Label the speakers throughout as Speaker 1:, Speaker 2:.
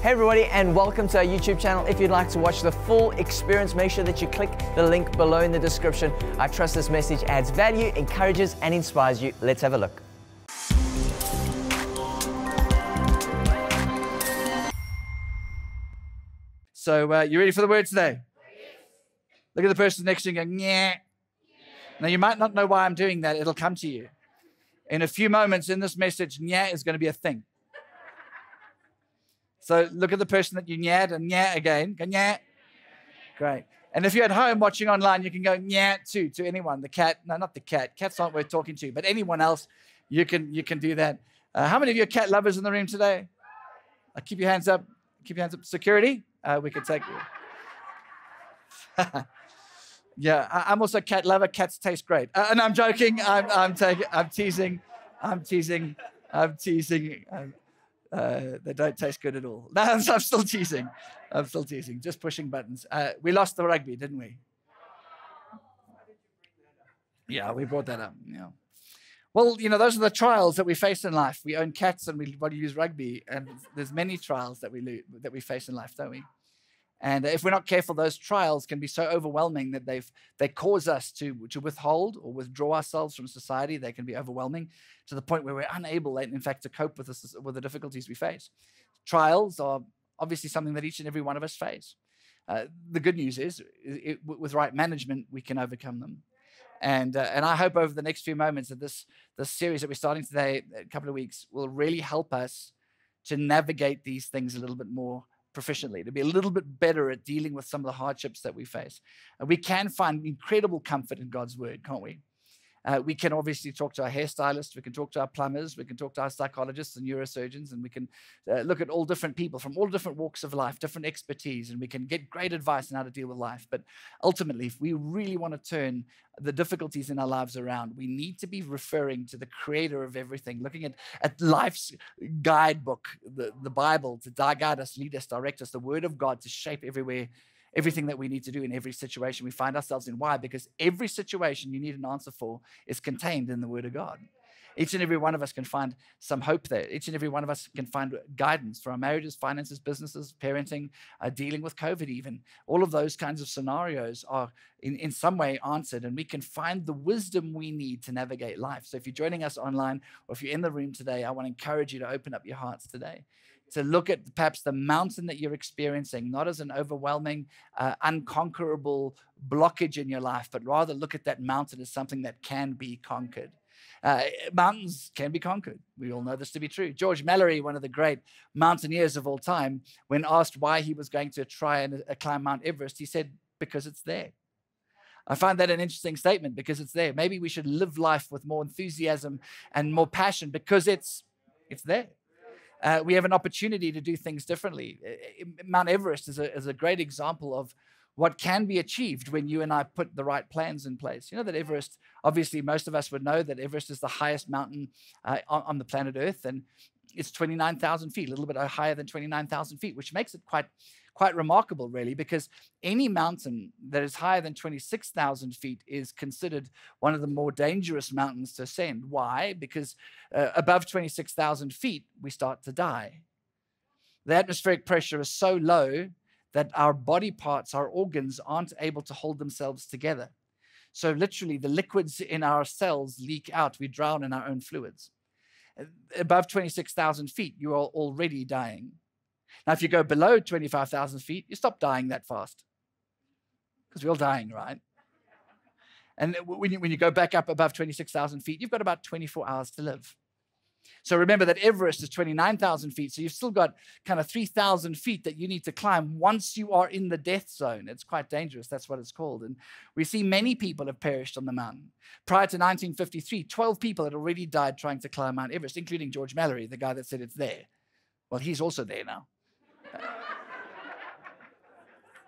Speaker 1: Hey everybody, and welcome to our YouTube channel. If you'd like to watch the full experience, make sure that you click the link below in the description. I trust this message adds value, encourages, and inspires you. Let's have a look.
Speaker 2: So, you ready for the word today? Look at the person next to you and go, yeah. Now, you might not know why I'm doing that. It'll come to you. In a few moments in this message, yeah is going to be a thing. So look at the person that you nyad and yeah again. Go yeah. Great. And if you're at home watching online, you can go yeah too, to anyone. The cat, no, not the cat. Cats aren't worth talking to, but anyone else, you can do that. How many of you are cat lovers in the room today? Keep your hands up. Keep your hands up. Security, we can take you. Yeah, I'm also a cat lover. Cats taste great. And I'm joking. I'm teasing. They don't taste good at all. No, I'm still teasing. Just pushing buttons. We lost the rugby, didn't we? Yeah, we brought that up. Yeah. Well, those are the trials that we face in life. We own cats and we want to use rugby, and there's many trials that we face in life, don't we? And if we're not careful, those trials can be so overwhelming that they cause us to withhold or withdraw ourselves from society. They can be overwhelming to the point where we're unable, in fact, to cope with the difficulties we face. Trials are obviously something that each and every one of us face. The good news is, with right management, we can overcome them. And I hope over the next few moments that this series that we're starting today, a couple of weeks, will really help us to navigate these things a little bit more proficiently, to be a little bit better at dealing with some of the hardships that we face. We can find incredible comfort in God's word, can't we? We can obviously talk to our hairstylists, we can talk to our plumbers, we can talk to our psychologists and neurosurgeons, and we can look at all different people from all different walks of life, different expertise, and we can get great advice on how to deal with life. But ultimately, if we really want to turn the difficulties in our lives around, we need to be referring to the creator of everything, looking at life's guidebook, the Bible, to guide us, lead us, direct us, the Word of God to shape everything that we need to do in every situation we find ourselves in. Why? Because every situation you need an answer for is contained in the Word of God. Each and every one of us can find some hope there. Each and every one of us can find guidance for our marriages, finances, businesses, parenting, dealing with COVID even. All of those kinds of scenarios are in some way answered, and we can find the wisdom we need to navigate life. So if you're joining us online or if you're in the room today, I want to encourage you to open up your hearts today, to look at perhaps the mountain that you're experiencing, not as an overwhelming, unconquerable blockage in your life, but rather look at that mountain as something that can be conquered. Mountains can be conquered. We all know this to be true. George Mallory, one of the great mountaineers of all time, when asked why he was going to try and climb Mount Everest, he said, because it's there. I find that an interesting statement, because it's there. Maybe we should live life with more enthusiasm and more passion because it's there. We have an opportunity to do things differently. Mount Everest is a great example of what can be achieved when you and I put the right plans in place. You know that Everest, obviously most of us would know that Everest is the highest mountain on the planet Earth, and it's 29,000 feet, a little bit higher than 29,000 feet, which makes it quite remarkable, really, because any mountain that is higher than 26,000 feet is considered one of the more dangerous mountains to ascend. Why? Because above 26,000 feet, we start to die. The atmospheric pressure is so low that our body parts, our organs, aren't able to hold themselves together. So literally, the liquids in our cells leak out. We drown in our own fluids. Above 26,000 feet, you are already dying. Now, if you go below 25,000 feet, you stop dying that fast, because we're all dying, right? And when you go back up above 26,000 feet, you've got about 24 hours to live. So remember that Everest is 29,000 feet, so you've still got kind of 3,000 feet that you need to climb once you are in the death zone. It's quite dangerous, that's what it's called. And we see many people have perished on the mountain. Prior to 1953, 12 people had already died trying to climb Mount Everest, including George Mallory, the guy that said it's there. Well, he's also there now.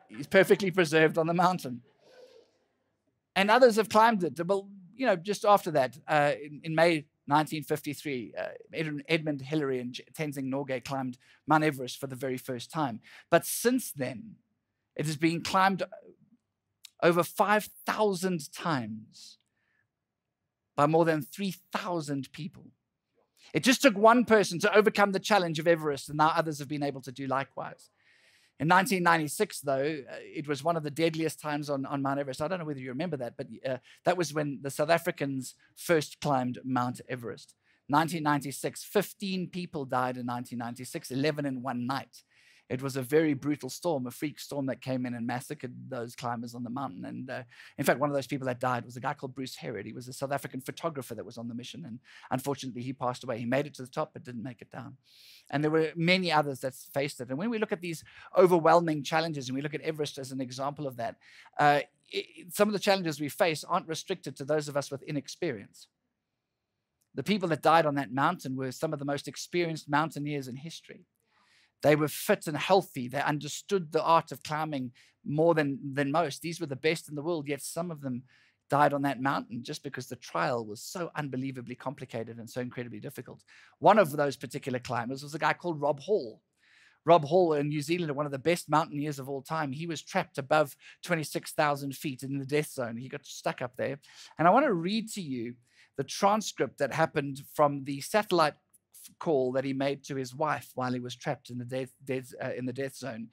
Speaker 2: He's perfectly preserved on the mountain. And others have climbed it. Well, just after that, in May 1953, Edmund Hillary and Tenzing Norgay climbed Mount Everest for the very first time. But since then, it has been climbed over 5,000 times by more than 3,000 people. It just took one person to overcome the challenge of Everest, and now others have been able to do likewise. In 1996, though, it was one of the deadliest times on Mount Everest. I don't know whether you remember that, but that was when the South Africans first climbed Mount Everest. 1996, 15 people died in 1996, 11 in one night. It was a very brutal storm, a freak storm that came in and massacred those climbers on the mountain. And in fact, one of those people that died was a guy called Bruce Herod. He was a South African photographer that was on the mission. And unfortunately, he passed away. He made it to the top, but didn't make it down. And there were many others that faced it. And when we look at these overwhelming challenges, and we look at Everest as an example of that, some of the challenges we face aren't restricted to those of us with inexperience. The people that died on that mountain were some of the most experienced mountaineers in history. They were fit and healthy. They understood the art of climbing more than most. These were the best in the world, yet some of them died on that mountain just because the trial was so unbelievably complicated and so incredibly difficult. One of those particular climbers was a guy called Rob Hall. Rob Hall in New Zealand, one of the best mountaineers of all time, he was trapped above 26,000 feet in the death zone. He got stuck up there. And I want to read to you the transcript that happened from the satellite call that he made to his wife while he was trapped in the death zone.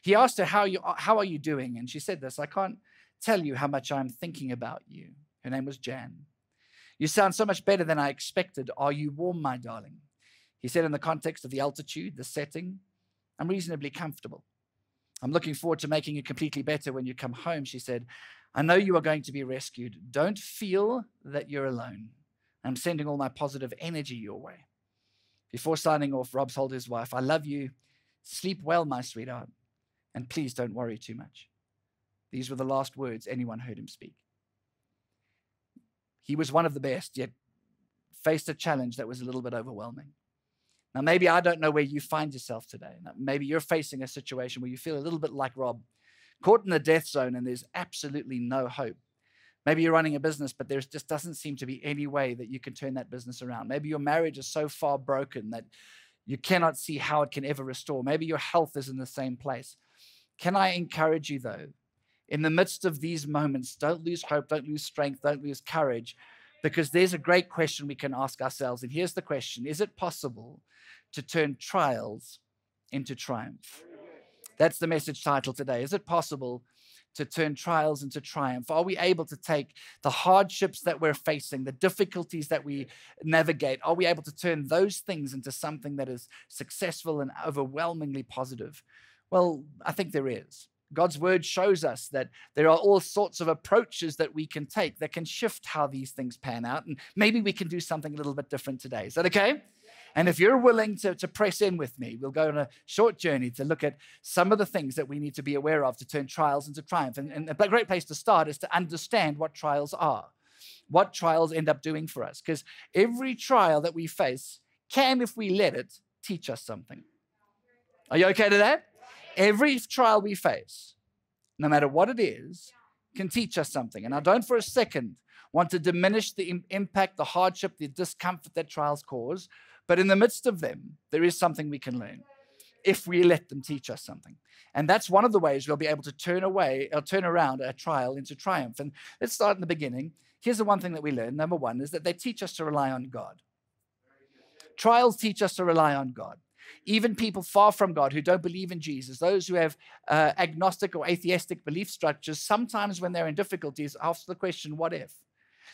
Speaker 2: He asked her, how are you doing? And she said this: "I can't tell you how much I'm thinking about you." Her name was Jan. "You sound so much better than I expected. Are you warm, my darling?" He said, in the context of the altitude, the setting, "I'm reasonably comfortable. I'm looking forward to making you completely better when you come home," she said. "I know you are going to be rescued. Don't feel that you're alone. I'm sending all my positive energy your way." Before signing off, Rob told his wife, "I love you. Sleep well, my sweetheart. And please don't worry too much." These were the last words anyone heard him speak. He was one of the best, yet faced a challenge that was a little bit overwhelming. Now, maybe I don't know where you find yourself today. Maybe you're facing a situation where you feel a little bit like Rob, caught in the death zone and there's absolutely no hope. Maybe you're running a business, but there just doesn't seem to be any way that you can turn that business around. Maybe your marriage is so far broken that you cannot see how it can ever restore. Maybe your health is in the same place. Can I encourage you, though, in the midst of these moments, don't lose hope, don't lose strength, don't lose courage, because there's a great question we can ask ourselves. And here's the question: is it possible to turn trials into triumph? That's the message title today. Is it possible to turn trials into triumph? Are we able to take the hardships that we're facing, the difficulties that we navigate, are we able to turn those things into something that is successful and overwhelmingly positive? Well, I think there is. God's word shows us that there are all sorts of approaches that we can take that can shift how these things pan out. And maybe we can do something a little bit different today. Is that okay? And if you're willing to press in with me, we'll go on a short journey to look at some of the things that we need to be aware of to turn trials into triumph. And a great place to start is to understand what trials are, what trials end up doing for us. Because every trial that we face can, if we let it, teach us something. Are you okay to that? Every trial we face, no matter what it is, can teach us something. And I don't for a second want to diminish the impact, the hardship, the discomfort that trials cause. But in the midst of them, there is something we can learn if we let them teach us something. And that's one of the ways we'll be able to turn around a trial into triumph. And let's start in the beginning. Here's the one thing that we learn. Number one is that they teach us to rely on God. Trials teach us to rely on God. Even people far from God who don't believe in Jesus, those who have agnostic or atheistic belief structures, sometimes when they're in difficulties, ask the question, what if?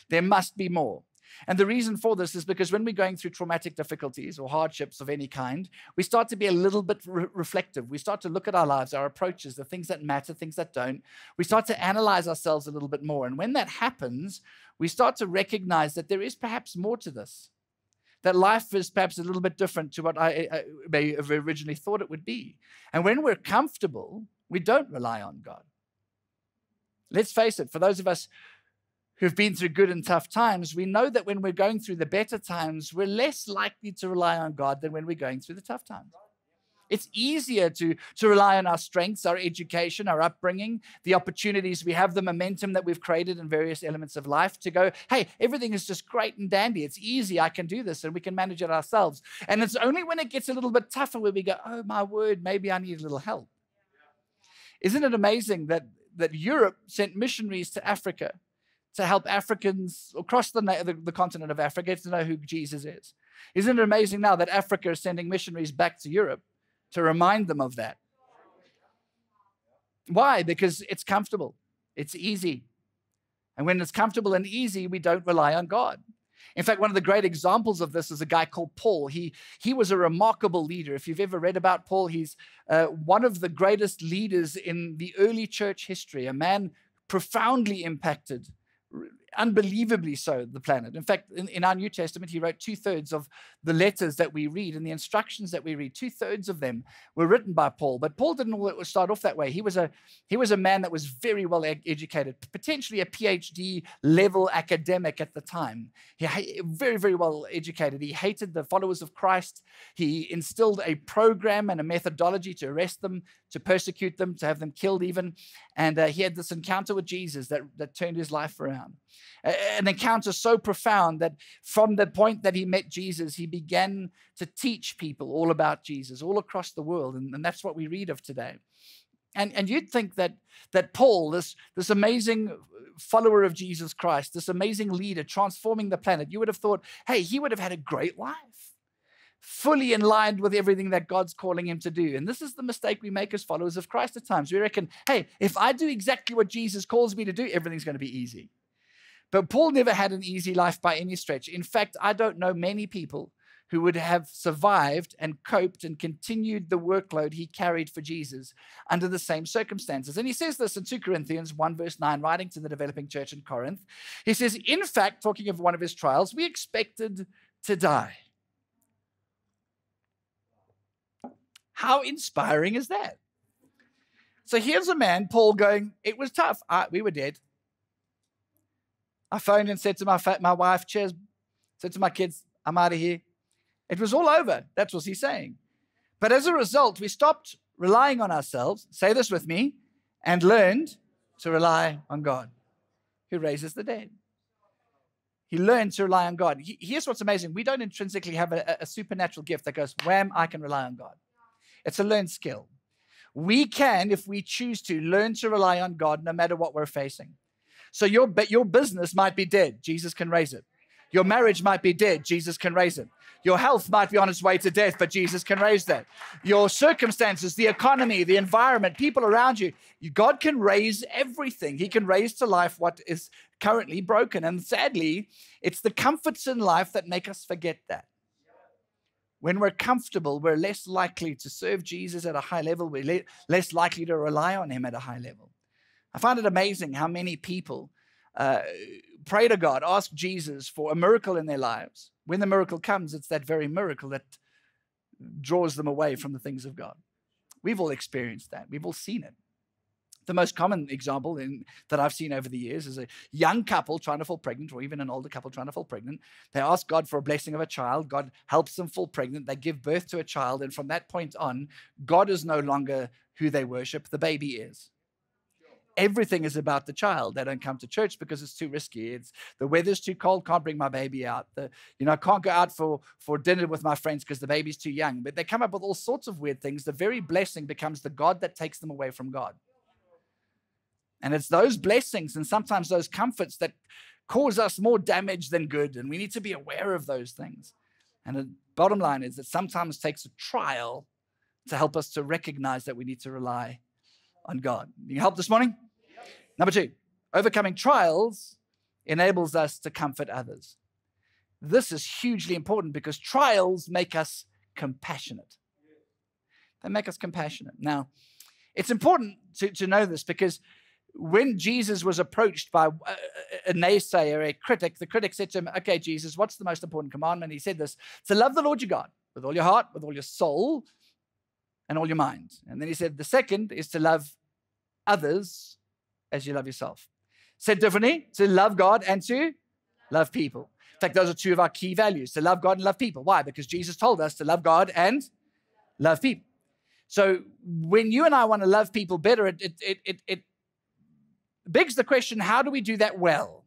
Speaker 2: There must be more. And the reason for this is because when we're going through traumatic difficulties or hardships of any kind, we start to be a little bit reflective. We start to look at our lives, our approaches, the things that matter, things that don't. We start to analyze ourselves a little bit more. And when that happens, we start to recognize that there is perhaps more to this, that life is perhaps a little bit different to what I may have originally thought it would be. And when we're comfortable, we don't rely on God. Let's face it, for those of us who've been through good and tough times, we know that when we're going through the better times, we're less likely to rely on God than when we're going through the tough times. It's easier to rely on our strengths, our education, our upbringing, the opportunities we have, the momentum that we've created in various elements of life to go, hey, everything is just great and dandy. It's easy. I can do this and we can manage it ourselves. And it's only when it gets a little bit tougher where we go, oh, my word, maybe I need a little help. Isn't it amazing that Europe sent missionaries to Africa to help Africans across the continent of Africa to know who Jesus is? Isn't it amazing now that Africa is sending missionaries back to Europe to remind them of that? Why? Because it's comfortable. It's easy. And when it's comfortable and easy, we don't rely on God. In fact, one of the great examples of this is a guy called Paul. He was a remarkable leader. If you've ever read about Paul, he's one of the greatest leaders in the early church history, a man profoundly impacted, unbelievably so, the planet. In fact, in our New Testament, he wrote 2/3 of the letters that we read and the instructions that we read. 2/3 of them were written by Paul. But Paul didn't start off that way. He was a man that was very well educated, potentially a PhD level academic at the time. Very, very well educated. He hated the followers of Christ. He instilled a program and a methodology to arrest them, to persecute them, to have them killed even. And he had this encounter with Jesus that turned his life around. An encounter so profound that from the point that he met Jesus, he began to teach people all about Jesus all across the world. And that's what we read of today. And you'd think that Paul, this amazing follower of Jesus Christ, this amazing leader transforming the planet, you would have thought, hey, he would have had a great life, fully in line with everything that God's calling him to do. And this is the mistake we make as followers of Christ at times. We reckon, hey, if I do exactly what Jesus calls me to do, everything's going to be easy. But Paul never had an easy life by any stretch. In fact, I don't know many people who would have survived and coped and continued the workload he carried for Jesus under the same circumstances. And he says this in 2 Corinthians 1 verse 9, writing to the developing church in Corinth. He says, in fact, talking of one of his trials, we expected to die. How inspiring is that? So here's a man, Paul, going, it was tough. We were dead. I phoned and said to my wife, cheers, said to my kids, I'm out of here. It was all over. That's what he's saying. But as a result, we stopped relying on ourselves, say this with me, and learned to rely on God, who raises the dead. He learned to rely on God. Here's what's amazing. We don't intrinsically have a supernatural gift that goes, wham, I can rely on God. It's a learned skill. We can, if we choose to, learn to rely on God no matter what we're facing. So your business might be dead. Jesus can raise it. Your marriage might be dead. Jesus can raise it. Your health might be on its way to death, but Jesus can raise that. Your circumstances, the economy, the environment, people around you, God can raise everything. He can raise to life what is currently broken. And sadly, it's the comforts in life that make us forget that. When we're comfortable, we're less likely to serve Jesus at a high level. We're less likely to rely on him at a high level. I find it amazing how many people pray to God, ask Jesus for a miracle in their lives. When the miracle comes, it's that very miracle that draws them away from the things of God. We've all experienced that. We've all seen it. The most common example that I've seen over the years is a young couple trying to fall pregnant, or even an older couple trying to fall pregnant. They ask God for a blessing of a child. God helps them fall pregnant. They give birth to a child. And from that point on, God is no longer who they worship. The baby is. Everything is about the child. They don't come to church because it's too risky. The weather's too cold, can't bring my baby out. I can't go out for dinner with my friends because the baby's too young. But they come up with all sorts of weird things. The very blessing becomes the God that takes them away from God. And it's those blessings and sometimes those comforts that cause us more damage than good. And we need to be aware of those things. And the bottom line is that sometimes it takes a trial to help us to recognize that we need to rely on God. You help this morning? Yep. Number 2, overcoming trials enables us to comfort others. This is hugely important because trials make us compassionate. They make us compassionate. Now, it's important to know this because when Jesus was approached by a naysayer, a critic, the critic said to him, okay, Jesus, what's the most important commandment? He said this, to love the Lord your God with all your heart, with all your soul, and all your mind. And then he said, the second is to love others as you love yourself. Said differently, to love God and to love people. In fact, those are 2 of our key values, to love God and love people. Why? Because Jesus told us to love God and love people. So when you and I want to love people better, it begs the question, how do we do that well?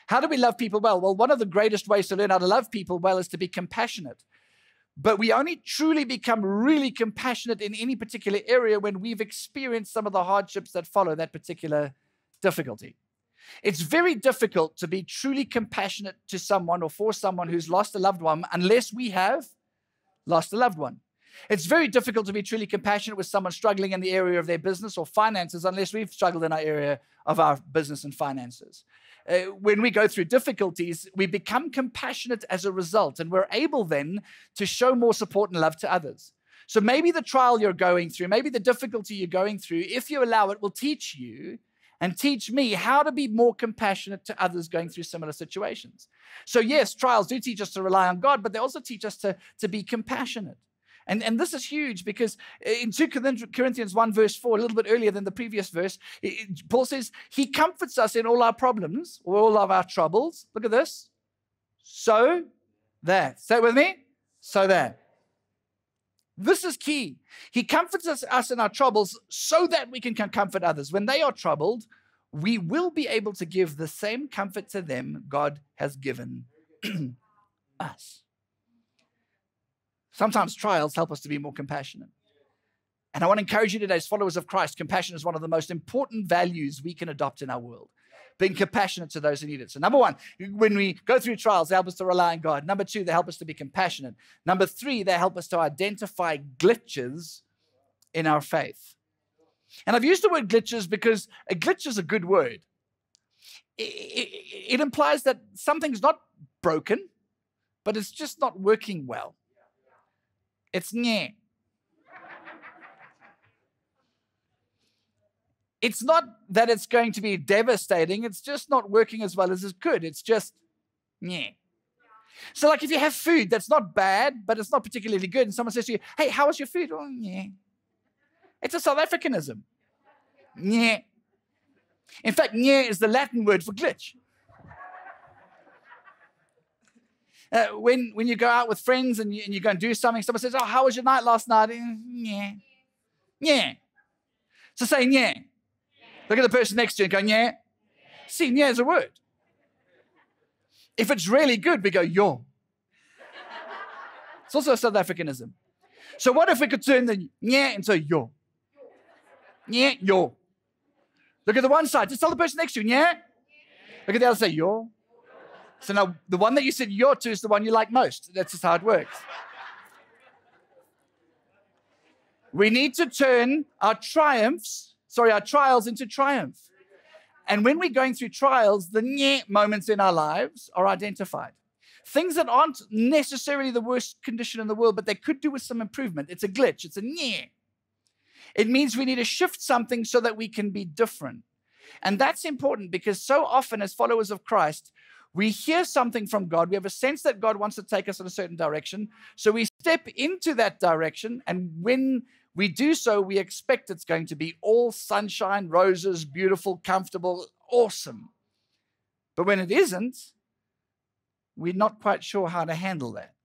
Speaker 2: How do we love people well? Well, one of the greatest ways to learn how to love people well is to be compassionate. But we only truly become really compassionate in any particular area when we've experienced some of the hardships that follow that particular difficulty. It's very difficult to be truly compassionate to someone or for someone who's lost a loved one unless we have lost a loved one. It's very difficult to be truly compassionate with someone struggling in the area of their business or finances unless we've struggled in our area of our business and finances. When we go through difficulties, we become compassionate as a result, and we're able then to show more support and love to others. So maybe the trial you're going through, maybe the difficulty you're going through, if you allow it, will teach you and teach me how to be more compassionate to others going through similar situations. So yes, trials do teach us to rely on God, but they also teach us to be compassionate. And this is huge because in 2 Corinthians 1 verse 4, a little bit earlier than the previous verse, Paul says, he comforts us in all our problems, or all of our troubles. Look at this. So that. Say it with me. So that. This is key. He comforts us in our troubles so that we can comfort others. When they are troubled, we will be able to give the same comfort to them God has given us. Sometimes trials help us to be more compassionate. And I want to encourage you today, as followers of Christ, compassion is one of the most important values we can adopt in our world. Being compassionate to those who need it. So number one, when we go through trials, they help us to rely on God. Number two, they help us to be compassionate. Number three, they help us to identify glitches in our faith. And I've used the word glitches because a glitch is a good word. It implies that something's not broken, but it's just not working well. It's nyeh. It's not that it's going to be devastating. It's just not working as well as it could. It's just nyeh. So like if you have food that's not bad, but it's not particularly good, and someone says to you, hey, how was your food? Oh, nyeh. It's a South Africanism. Nyeh. In fact, nyeh is the Latin word for glitch. When you go out with friends and you go and do something, someone says, oh, how was your night last night? Yeah. Yeah. So say yeah. Look at the person next to you and go, yeah. See, yeah is a word. If it's really good, we go, yo. It's also a South Africanism. So what if we could turn the yeah into yo? Yeah, yo. Look at the one side. Just tell the person next to you, yeah. Look at the other side, yo. So now the one that you said yo to is the one you like most. That's just how it works. We need to turn our trials into triumph. And when we're going through trials, the nyeh moments in our lives are identified. Things that aren't necessarily the worst condition in the world, but they could do with some improvement. It's a glitch. It's a nyeh. It means we need to shift something so that we can be different. And that's important because so often as followers of Christ, we hear something from God. We have a sense that God wants to take us in a certain direction. So we step into that direction. And when we do so, we expect it's going to be all sunshine, roses, beautiful, comfortable, awesome. But when it isn't, we're not quite sure how to handle that.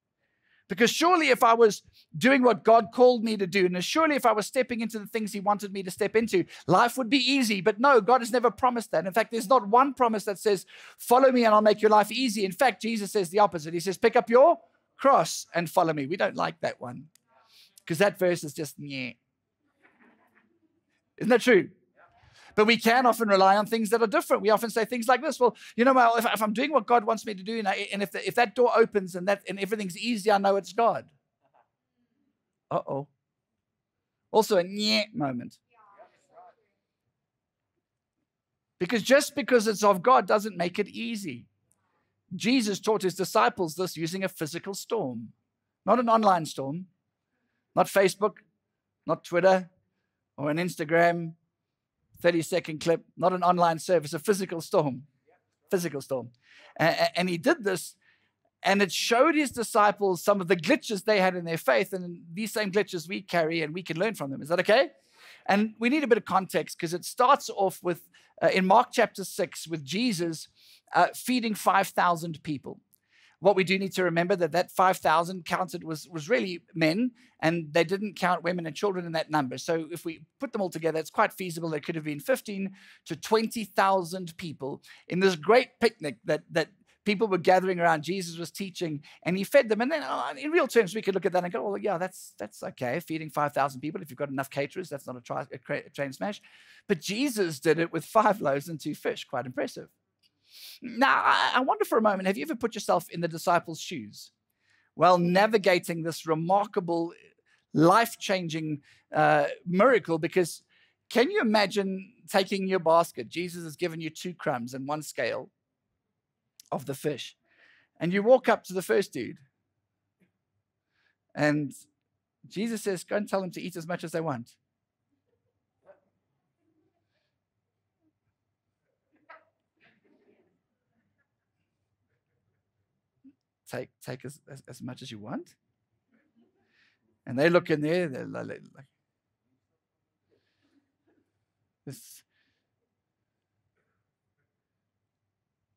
Speaker 2: Because surely if I was doing what God called me to do, and surely if I was stepping into the things he wanted me to step into, life would be easy. But no, God has never promised that. In fact, there's not one promise that says, follow me and I'll make your life easy. In fact, Jesus says the opposite. He says, pick up your cross and follow me. We don't like that one because that verse is just, yeah. Isn't that true? But we can often rely on things that are different. We often say things like this. Well, if I'm doing what God wants me to do, and if that door opens and everything's easy, I know it's God. Uh-oh. Also a nyeh moment. Because just because it's of God doesn't make it easy. Jesus taught his disciples this using a physical storm, not an online storm, not Facebook, not Twitter, or an Instagram 30-second clip, not an online service, a physical storm. Physical storm. And he did this, and it showed his disciples some of the glitches they had in their faith, and these same glitches we carry, and we can learn from them. Is that okay? And we need a bit of context, because it starts off with, in Mark chapter 6, with Jesus feeding 5,000 people. What we do need to remember that 5,000 counted was really men, and they didn't count women and children in that number. So if we put them all together, it's quite feasible. There could have been 15 to 20,000 people in this great picnic that people were gathering around. Jesus was teaching, and he fed them. And then in real terms, we could look at that and go, well, yeah, that's okay. Feeding 5,000 people, if you've got enough caterers, that's not a train smash. But Jesus did it with 5 loaves and 2 fish. Quite impressive. Now, I wonder for a moment, have you ever put yourself in the disciples' shoes while navigating this remarkable, life-changing miracle? Because can you imagine taking your basket? Jesus has given you 2 crumbs and 1 scale of the fish. And you walk up to the first dude. And Jesus says, go and tell them to eat as much as they want. Take as much as you want. And they look in there, they're like this.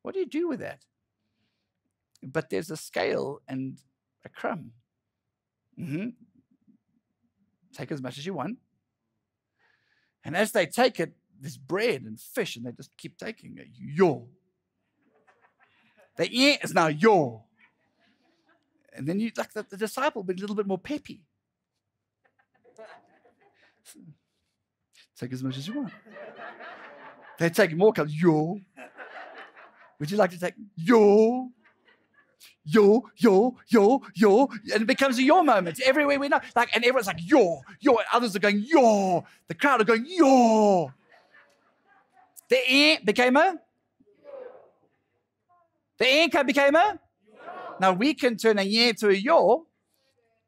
Speaker 2: What do you do with that? But there's a scale and a crumb. Take as much as you want. And as they take it, there's bread and fish, and they just keep taking it. Yo. The is now yo. And then you, like the disciple, be a little bit more peppy. Take as much as you want. They take more cups. Yo. Would you like to take yo? Yo, yo, yo, yo. And it becomes a yo moment everywhere we know. Like, and everyone's like, yo, yo. And others are going, yo. The crowd are going, yo. The became a? The became a? Now we can turn a yeah to a yo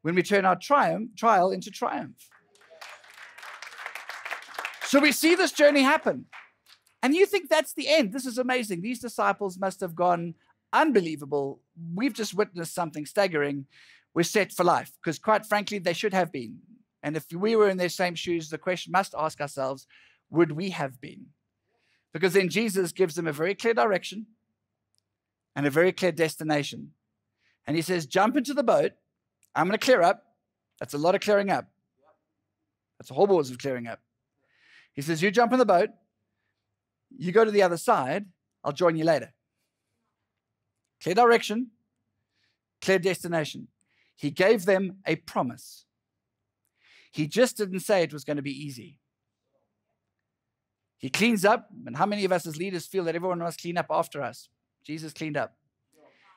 Speaker 2: when we turn our trial into triumph. So we see this journey happen. And you think that's the end. This is amazing. These disciples must have gone unbelievable. We've just witnessed something staggering. We're set for life. Because quite frankly, they should have been. And if we were in their same shoes, the question must ask ourselves, would we have been? Because then Jesus gives them a very clear direction and a very clear destination. And he says, jump into the boat. I'm going to clear up. That's a lot of clearing up. That's a whole board of clearing up. He says, you jump in the boat. You go to the other side. I'll join you later. Clear direction. Clear destination. He gave them a promise. He just didn't say it was going to be easy. He cleans up. And how many of us as leaders feel that everyone must clean up after us? Jesus cleaned up.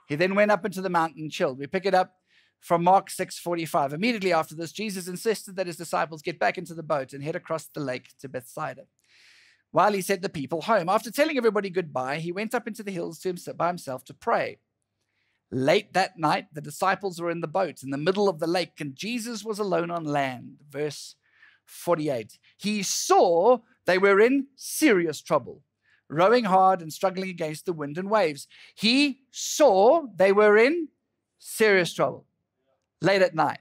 Speaker 2: He then went up into the mountain and chilled. We pick it up from Mark 6:45. Immediately after this, Jesus insisted that his disciples get back into the boat and head across the lake to Bethsaida, while he sent the people home. After telling everybody goodbye, he went up into the hills by himself to pray. Late that night, the disciples were in the boat in the middle of the lake, and Jesus was alone on land. Verse 48. He saw they were in serious trouble, rowing hard and struggling against the wind and waves. He saw they were in serious trouble late at night.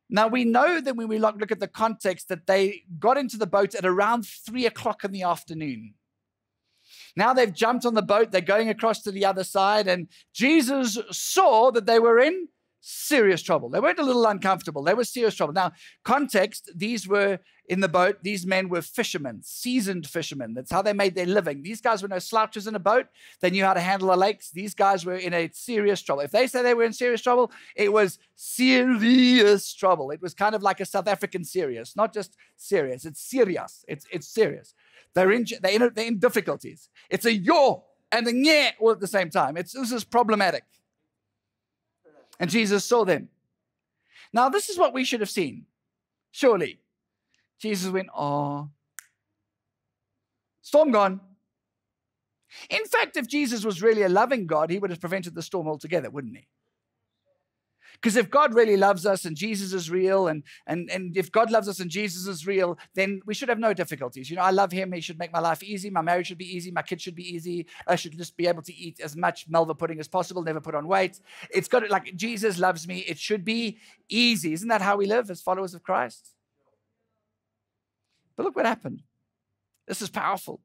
Speaker 2: Now, we know that when we look at the context that they got into the boat at around 3 o'clock in the afternoon. Now they've jumped on the boat. They're going across to the other side. And Jesus saw that they were in serious trouble. They weren't a little uncomfortable. They were serious trouble. Now, context, these were in the boat. These men were fishermen, seasoned fishermen. That's how they made their living. These guys were no slouches in a boat. They knew how to handle the lakes. These guys were in a serious trouble. If they say they were in serious trouble, it was serious trouble. It was kind of like a South African serious, not just serious. It's serious. It's serious. They're in difficulties. It's a yo and a nye all at the same time. This is problematic. And Jesus saw them. Now, this is what we should have seen. Surely. Jesus went, oh, storm gone. In fact, if Jesus was really a loving God, he would have prevented the storm altogether, wouldn't he? Because if God really loves us and Jesus is real, and if God loves us and Jesus is real, then we should have no difficulties. You know, I love him. He should make my life easy. My marriage should be easy. My kids should be easy. I should just be able to eat as much Melva pudding as possible, never put on weight. It's got to, like, Jesus loves me. It should be easy. Isn't that how we live as followers of Christ? But look what happened. This is powerful.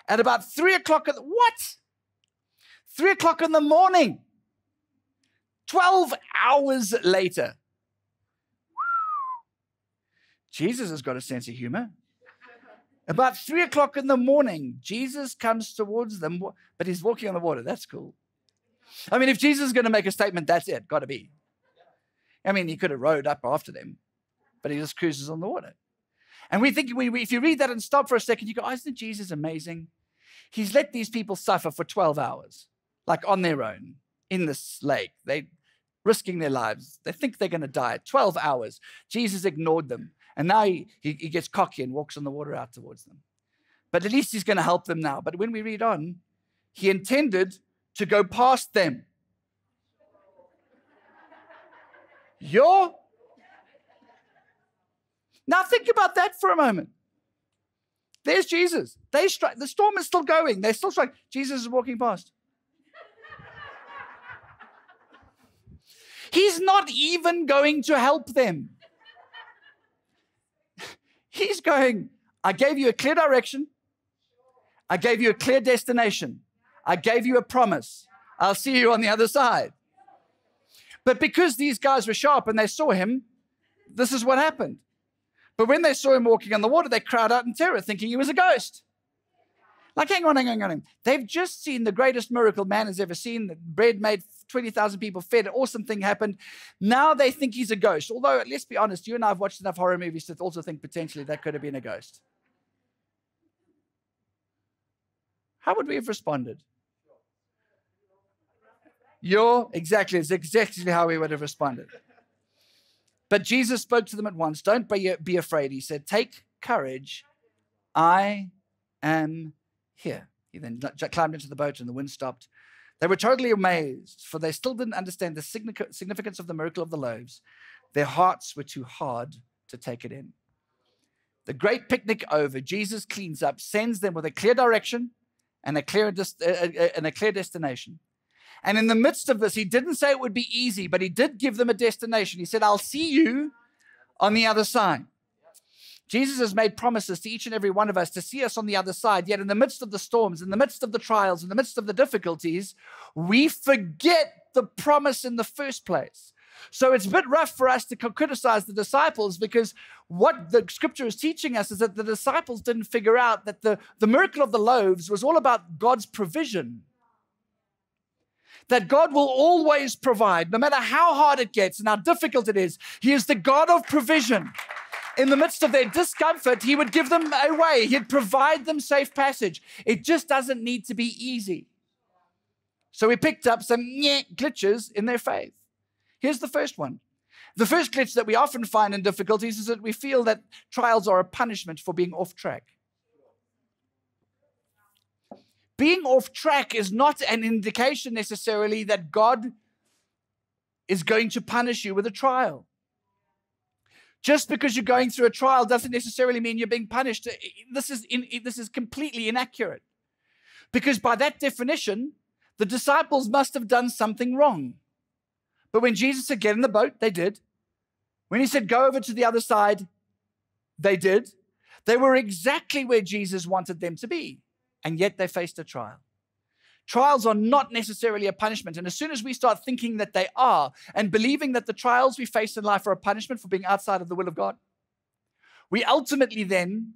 Speaker 2: At about 3 o'clock, 3 o'clock in the morning, 12 hours later, Jesus has got a sense of humor. About 3 o'clock in the morning, Jesus comes towards them, but he's walking on the water. That's cool. I mean, if Jesus is going to make a statement, that's it. Got to be. I mean, he could have rowed up after them, but he just cruises on the water. And we think, if you read that and stop for a second, you go, oh, isn't Jesus amazing? He's let these people suffer for 12 hours, like on their own, in this lake. They're risking their lives. They think they're going to die. 12 hours. Jesus ignored them. And now he gets cocky and walks on the water out towards them. But at least he's going to help them now. But when we read on, he intended to go past them. Now think about that for a moment. There's Jesus. The storm is still going. They're still struggling. Jesus is walking past. He's not even going to help them. He's going, I gave you a clear direction. I gave you a clear destination. I gave you a promise. I'll see you on the other side. But because these guys were sharp and they saw him, this is what happened. But when they saw him walking on the water, they cried out in terror, thinking he was a ghost. Like, hang on. They've just seen the greatest miracle man has ever seen. The bread made 20,000 people fed. An awesome thing happened. Now they think he's a ghost. Although, let's be honest, you and I have watched enough horror movies to also think potentially that could have been a ghost. How would we have responded? It's exactly how we would have responded. But Jesus spoke to them at once. Don't be afraid. He said, take courage. I am here. He then climbed into the boat and the wind stopped. They were totally amazed, for they still didn't understand the significance of the miracle of the loaves. Their hearts were too hard to take it in. The great picnic over, Jesus cleans up, sends them with a clear direction and a clear destination. And in the midst of this, he didn't say it would be easy, but he did give them a destination. He said, I'll see you on the other side. Jesus has made promises to each and every one of us to see us on the other side. Yet in the midst of the storms, in the midst of the trials, in the midst of the difficulties, we forget the promise in the first place. So it's a bit rough for us to criticize the disciples, because what the scripture is teaching us is that the disciples didn't figure out that the miracle of the loaves was all about God's provision. That God will always provide, no matter how hard it gets and how difficult it is. He is the God of provision. In the midst of their discomfort, he would give them a way. He'd provide them safe passage. It just doesn't need to be easy. So we picked up some glitches in their faith. Here's the first one. The first glitch that we often find in difficulties is that we feel that trials are a punishment for being off track. Being off track is not an indication necessarily that God is going to punish you with a trial. Just because you're going through a trial doesn't necessarily mean you're being punished. This is completely inaccurate. Because by that definition, the disciples must have done something wrong. But when Jesus said, get in the boat, they did. When he said, go over to the other side, they did. They were exactly where Jesus wanted them to be. And yet they faced a trial. Trials are not necessarily a punishment. And as soon as we start thinking that they are, and believing that the trials we face in life are a punishment for being outside of the will of God, we ultimately then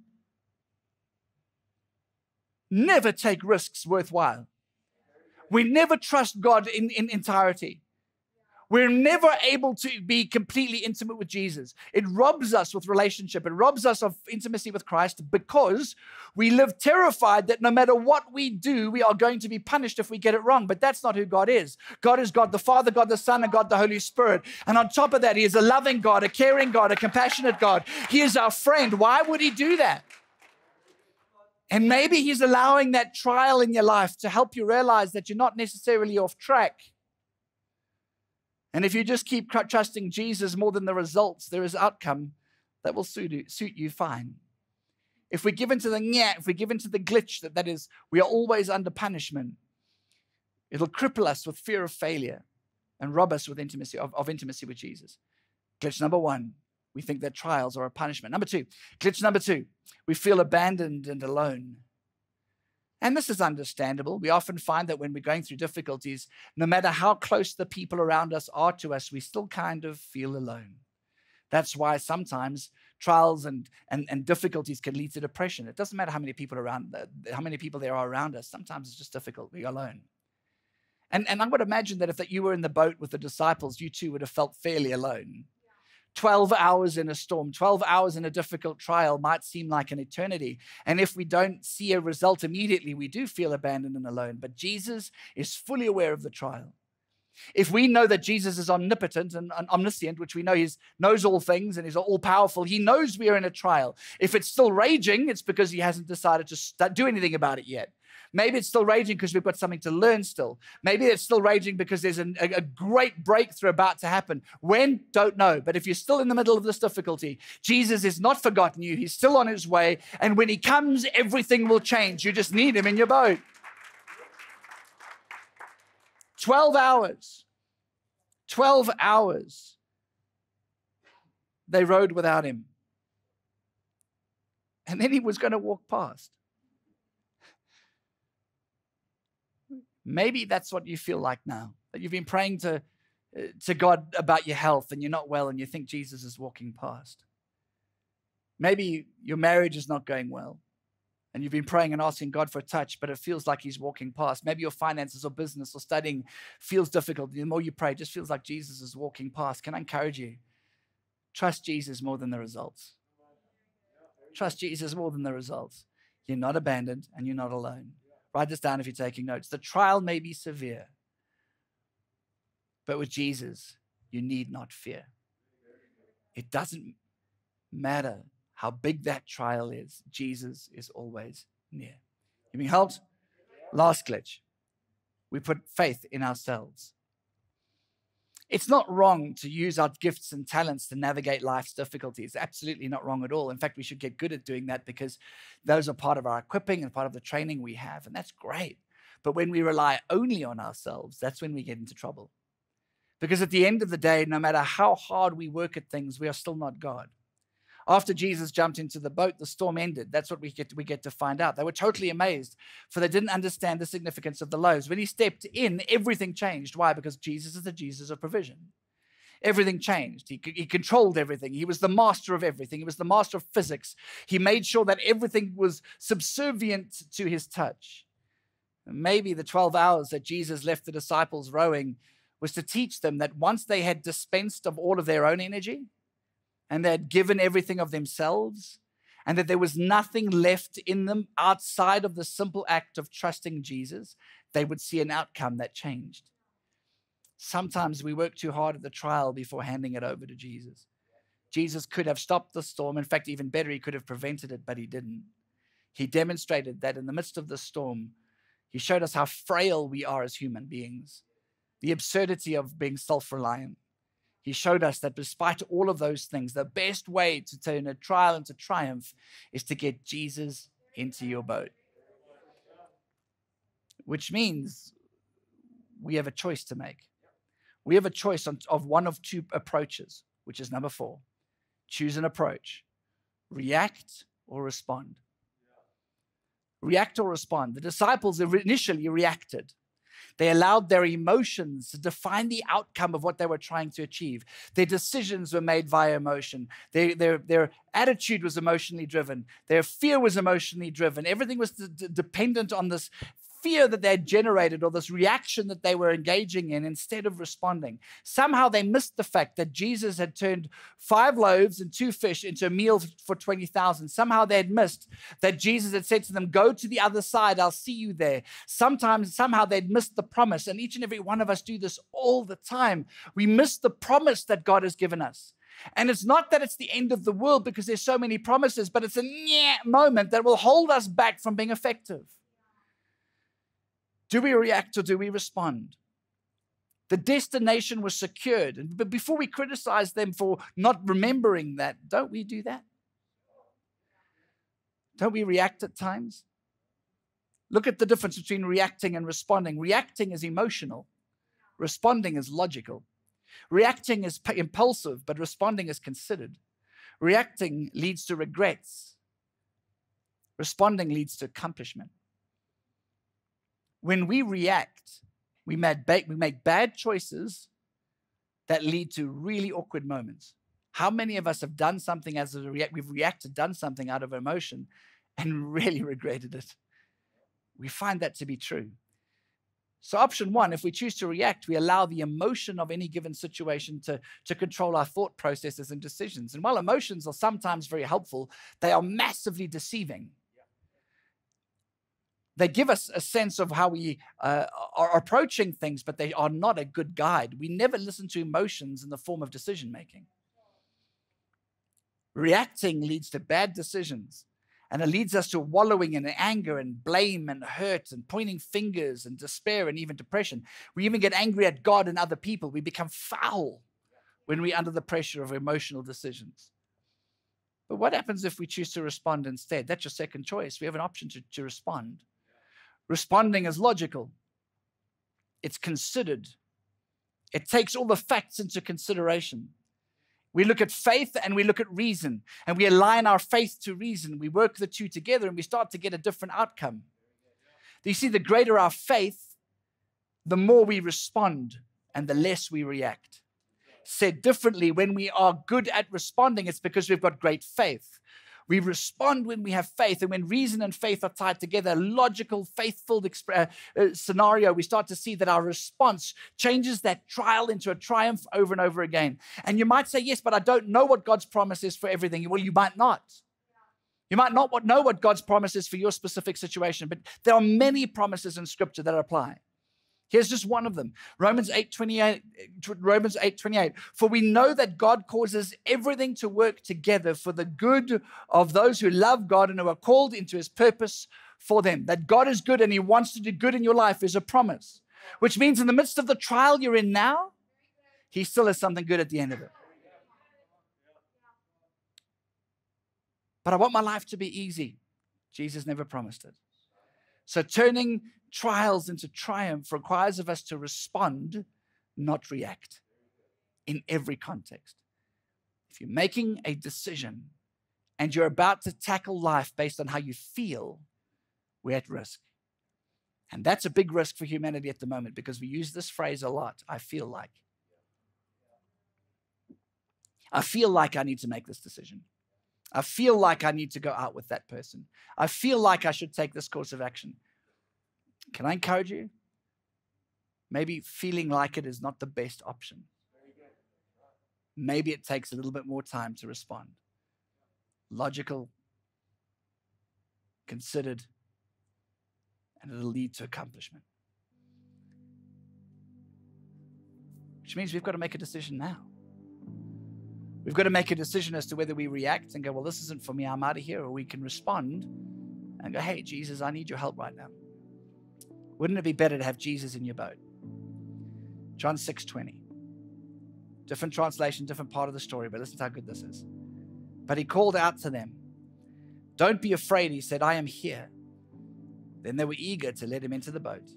Speaker 2: never take risks worthwhile. We never trust God in entirety. We're never able to be completely intimate with Jesus. It robs us with relationship. It robs us of intimacy with Christ, because we live terrified that no matter what we do, we are going to be punished if we get it wrong. But that's not who God is. God is God the Father, God the Son, and God the Holy Spirit. And on top of that, he is a loving God, a caring God, a compassionate God. He is our friend. Why would he do that? And maybe he's allowing that trial in your life to help you realize that you're not necessarily off track. And if you just keep trusting Jesus more than the results, there is outcome that will suit you fine. If we give into the if we give into the glitch that is, we are always under punishment, it'll cripple us with fear of failure and rob us with intimacy with Jesus. Glitch number one, we think that trials are a punishment. Glitch number two, we feel abandoned and alone. And this is understandable. We often find that when we're going through difficulties, no matter how close the people around us are to us, we still kind of feel alone. That's why sometimes trials and difficulties can lead to depression. It doesn't matter how many people there are around us. Sometimes it's just difficult. We're alone. And I would imagine that if you were in the boat with the disciples, you too would have felt fairly alone. 12 hours in a storm, 12 hours in a difficult trial might seem like an eternity. And if we don't see a result immediately, we do feel abandoned and alone. But Jesus is fully aware of the trial. If we know that Jesus is omnipotent and omniscient, which we know he knows all things and is all powerful, he knows we are in a trial. If it's still raging, it's because he hasn't decided to do anything about it yet. Maybe it's still raging because we've got something to learn still. Maybe it's still raging because there's a great breakthrough about to happen. When? Don't know. But if you're still in the middle of this difficulty, Jesus has not forgotten you. He's still on his way. And when he comes, everything will change. You just need him in your boat. 12 hours. 12 hours. They rode without him. And then he was going to walk past. Maybe that's what you feel like now, that you've been praying to God about your health and you're not well and you think Jesus is walking past. Maybe your marriage is not going well and you've been praying and asking God for a touch, but it feels like he's walking past. Maybe your finances or business or studying feels difficult. The more you pray, it just feels like Jesus is walking past. Can I encourage you? Trust Jesus more than the results. Trust Jesus more than the results. You're not abandoned and you're not alone. Write this down if you're taking notes. The trial may be severe, but with Jesus, you need not fear. It doesn't matter how big that trial is. Jesus is always near. You being helped? Last glitch. We put faith in ourselves. It's not wrong to use our gifts and talents to navigate life's difficulties. Absolutely not wrong at all. In fact, we should get good at doing that because those are part of our equipping and part of the training we have, and that's great. But when we rely only on ourselves, that's when we get into trouble. Because at the end of the day, no matter how hard we work at things, we are still not God. After Jesus jumped into the boat, the storm ended. That's what we get to find out. They were totally amazed, for they didn't understand the significance of the loaves. When he stepped in, everything changed. Why? Because Jesus is the Jesus of provision. Everything changed. He controlled everything. He was the master of everything. He was the master of physics. He made sure that everything was subservient to his touch. And maybe the 12 hours that Jesus left the disciples rowing was to teach them that once they had dispensed of all of their own energy, and they had given everything of themselves, and that there was nothing left in them outside of the simple act of trusting Jesus, they would see an outcome that changed. Sometimes we work too hard at the trial before handing it over to Jesus. Jesus could have stopped the storm. In fact, even better, he could have prevented it, but he didn't. He demonstrated that in the midst of the storm, he showed us how frail we are as human beings, the absurdity of being self-reliant. He showed us that despite all of those things, the best way to turn a trial into triumph is to get Jesus into your boat. Which means we have a choice to make. We have a choice of one of two approaches, which is number 4. Choose an approach. React or respond. React or respond. The disciples initially reacted. They allowed their emotions to define the outcome of what they were trying to achieve. Their decisions were made via emotion. Their attitude was emotionally driven. Their fear was emotionally driven. Everything was dependent on this fear that they had generated or this reaction that they were engaging in instead of responding. Somehow they missed the fact that Jesus had turned 5 loaves and 2 fish into a meal for 20,000. Somehow they had missed that Jesus had said to them, go to the other side, I'll see you there. Somehow they'd missed the promise, and each and every one of us do this all the time. We miss the promise that God has given us. And it's not that it's the end of the world because there's so many promises, but it's a moment that will hold us back from being effective. Do we react or do we respond? The destination was secured. But before we criticize them for not remembering that, don't we do that? Don't we react at times? Look at the difference between reacting and responding. Reacting is emotional. Responding is logical. Reacting is impulsive, but responding is considered. Reacting leads to regrets. Responding leads to accomplishment. When we react, we make bad choices that lead to really awkward moments. How many of us have done something we've reacted, done something out of emotion and really regretted it? We find that to be true. So option one, if we choose to react, we allow the emotion of any given situation to control our thought processes and decisions. And while emotions are sometimes very helpful, they are massively deceiving. They give us a sense of how we are approaching things, but they are not a good guide. We never listen to emotions in the form of decision making. Reacting leads to bad decisions, and it leads us to wallowing in anger and blame and hurt and pointing fingers and despair and even depression. We even get angry at God and other people. We become foul when we're under the pressure of emotional decisions. But what happens if we choose to respond instead? That's your second choice. We have an option to respond. Responding is logical. It's considered. It takes all the facts into consideration. We look at faith and we look at reason, and we align our faith to reason. We work the two together and we start to get a different outcome. Do you see, the greater our faith, the more we respond and the less we react. Said differently, when we are good at responding, it's because we've got great faith. We respond when we have faith, and when reason and faith are tied together, a logical, faith-filled scenario, we start to see that our response changes that trial into a triumph over and over again. And you might say, yes, but I don't know what God's promise is for everything. Well, you might not. You might not know what God's promise is for your specific situation, but there are many promises in Scripture that apply. Here's just one of them. Romans 8:28. For we know that God causes everything to work together for the good of those who love God and who are called into his purpose for them. That God is good and he wants to do good in your life is a promise, which means in the midst of the trial you're in now, he still has something good at the end of it. But I want my life to be easy. Jesus never promised it. So turning trials into triumph requires of us to respond, not react, in every context. If you're making a decision and you're about to tackle life based on how you feel, we're at risk. And that's a big risk for humanity at the moment, because we use this phrase a lot. I feel like. I feel like I need to make this decision. I feel like I need to go out with that person. I feel like I should take this course of action. Can I encourage you? Maybe feeling like it is not the best option. Maybe it takes a little bit more time to respond. Logical, considered, and it'll lead to accomplishment. Which means we've got to make a decision now. We've got to make a decision as to whether we react and go, well, this isn't for me, I'm out of here, or we can respond and go, hey, Jesus, I need your help right now. Wouldn't it be better to have Jesus in your boat? John 6:20. Different translation, different part of the story, but listen to how good this is. But he called out to them. Don't be afraid, he said, I am here. Then they were eager to let him into the boat.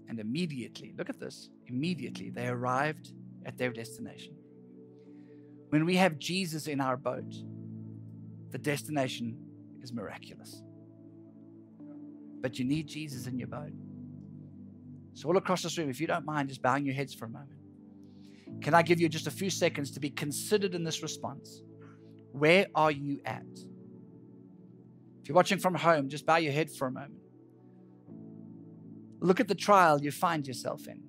Speaker 2: And immediately, look at this, immediately they arrived at their destination. When we have Jesus in our boat, the destination is miraculous. But you need Jesus in your boat. So all across this room, if you don't mind just bowing your heads for a moment, can I give you just a few seconds to be considered in this response? Where are you at? If you're watching from home, just bow your head for a moment. Look at the trial you find yourself in.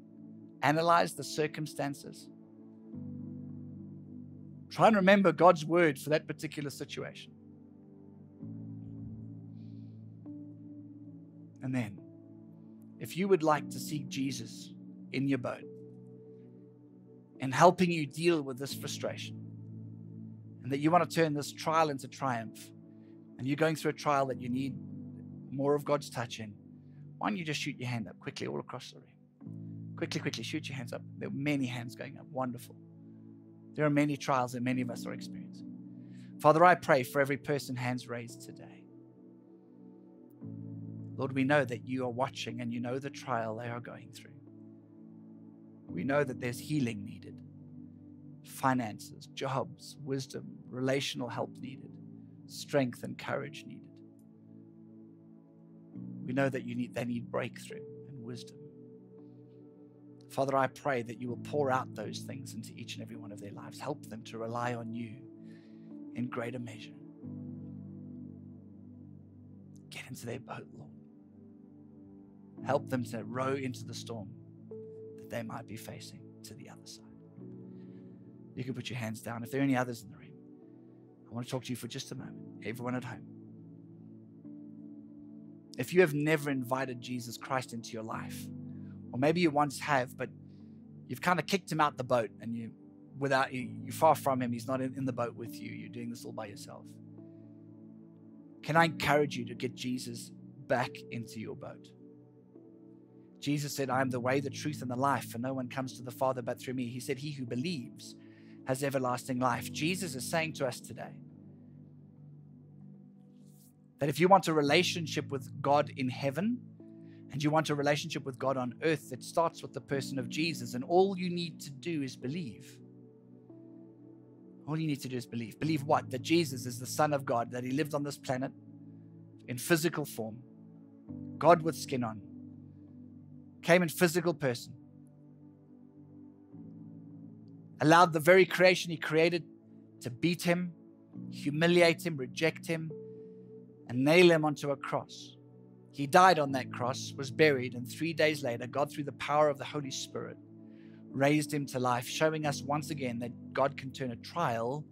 Speaker 2: Analyze the circumstances. Try and remember God's word for that particular situation. And then, if you would like to seek Jesus in your boat and helping you deal with this frustration, and that you want to turn this trial into triumph, and you're going through a trial that you need more of God's touch in, why don't you just shoot your hand up quickly all across the room? Quickly, shoot your hands up. There are many hands going up. Wonderful. There are many trials that many of us are experiencing. Father, I pray for every person hands raised today. Lord, we know that you are watching and you know the trial they are going through. We know that there's healing needed, finances, jobs, wisdom, relational help needed, strength and courage needed. We know that they need breakthrough and wisdom. Father, I pray that you will pour out those things into each and every one of their lives. Help them to rely on you in greater measure. Get into their boat, Lord. Help them to row into the storm that they might be facing to the other side. You can put your hands down. If there are any others in the room, I want to talk to you for just a moment. Everyone at home. If you have never invited Jesus Christ into your life, or maybe you once have, but you've kind of kicked him out the boat and you're far from him, he's not in the boat with you, you're doing this all by yourself. Can I encourage you to get Jesus back into your boat? Jesus said, I am the way, the truth, and the life, and no one comes to the Father but through me. He said, he who believes has everlasting life. Jesus is saying to us today that if you want a relationship with God in heaven and you want a relationship with God on earth, it starts with the person of Jesus, and all you need to do is believe. All you need to do is believe. Believe what? That Jesus is the Son of God, that he lived on this planet in physical form, God with skin on, came in physical person, allowed the very creation he created to beat him, humiliate him, reject him, and nail him onto a cross. He died on that cross, was buried, and 3 days later, God, through the power of the Holy Spirit, raised him to life, showing us once again that God can turn a trial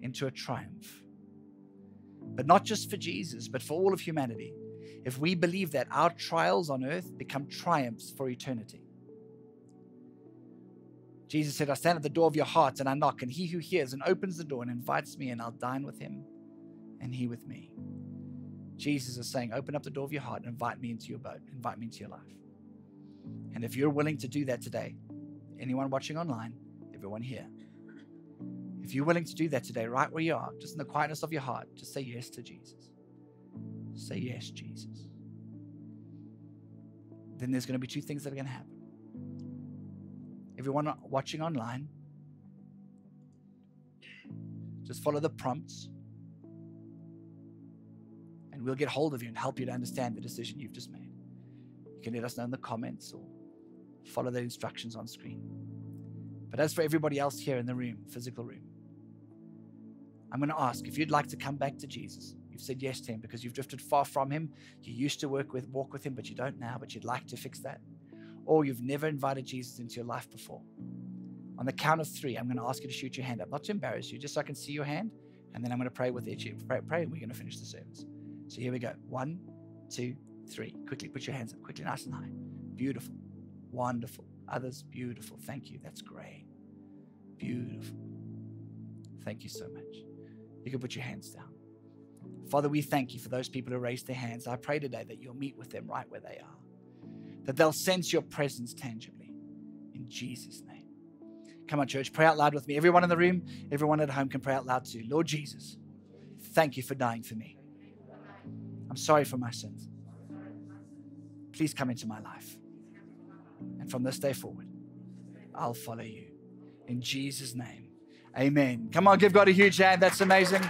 Speaker 2: into a triumph. But not just for Jesus, but for all of humanity. If we believe that, our trials on earth become triumphs for eternity. Jesus said, I stand at the door of your heart and I knock, and he who hears and opens the door and invites me in, I'll dine with him and he with me. Jesus is saying, open up the door of your heart and invite me into your boat, invite me into your life. And if you're willing to do that today, anyone watching online, everyone here, if you're willing to do that today, right where you are, just in the quietness of your heart, just say yes to Jesus. Say yes, Jesus. Then there's going to be two things that are going to happen. Everyone watching online, just follow the prompts, and we'll get hold of you and help you to understand the decision you've just made. You can let us know in the comments or follow the instructions on screen. But as for everybody else here in the room, physical room, I'm going to ask if you'd like to come back to Jesus. You've said yes to him because you've drifted far from him. You used to walk with him, but you don't now, but you'd like to fix that. Or you've never invited Jesus into your life before. On the count of 3, I'm going to ask you to shoot your hand up, not to embarrass you, just so I can see your hand, and then I'm going to pray with each of you. Pray, and we're going to finish the service. So here we go. 1, 2, 3. Quickly, put your hands up. Quickly, nice and high. Beautiful. Wonderful. Others, beautiful. Thank you. That's great. Beautiful. Thank you so much. You can put your hands down. Father, we thank you for those people who raised their hands. I pray today that you'll meet with them right where they are, that they'll sense your presence tangibly. In Jesus' name. Come on, church. Pray out loud with me. Everyone in the room, everyone at home can pray out loud too. Lord Jesus, thank you for dying for me. I'm sorry for my sins. Please come into my life. And from this day forward, I'll follow you. In Jesus' name, amen. Come on, give God a huge hand. That's amazing.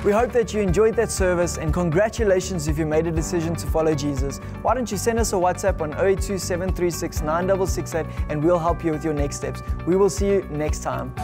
Speaker 1: We hope that you enjoyed that service, and congratulations if you made a decision to follow Jesus. Why don't you send us a WhatsApp on 082 736 9668 and we'll help you with your next steps. We will see you next time.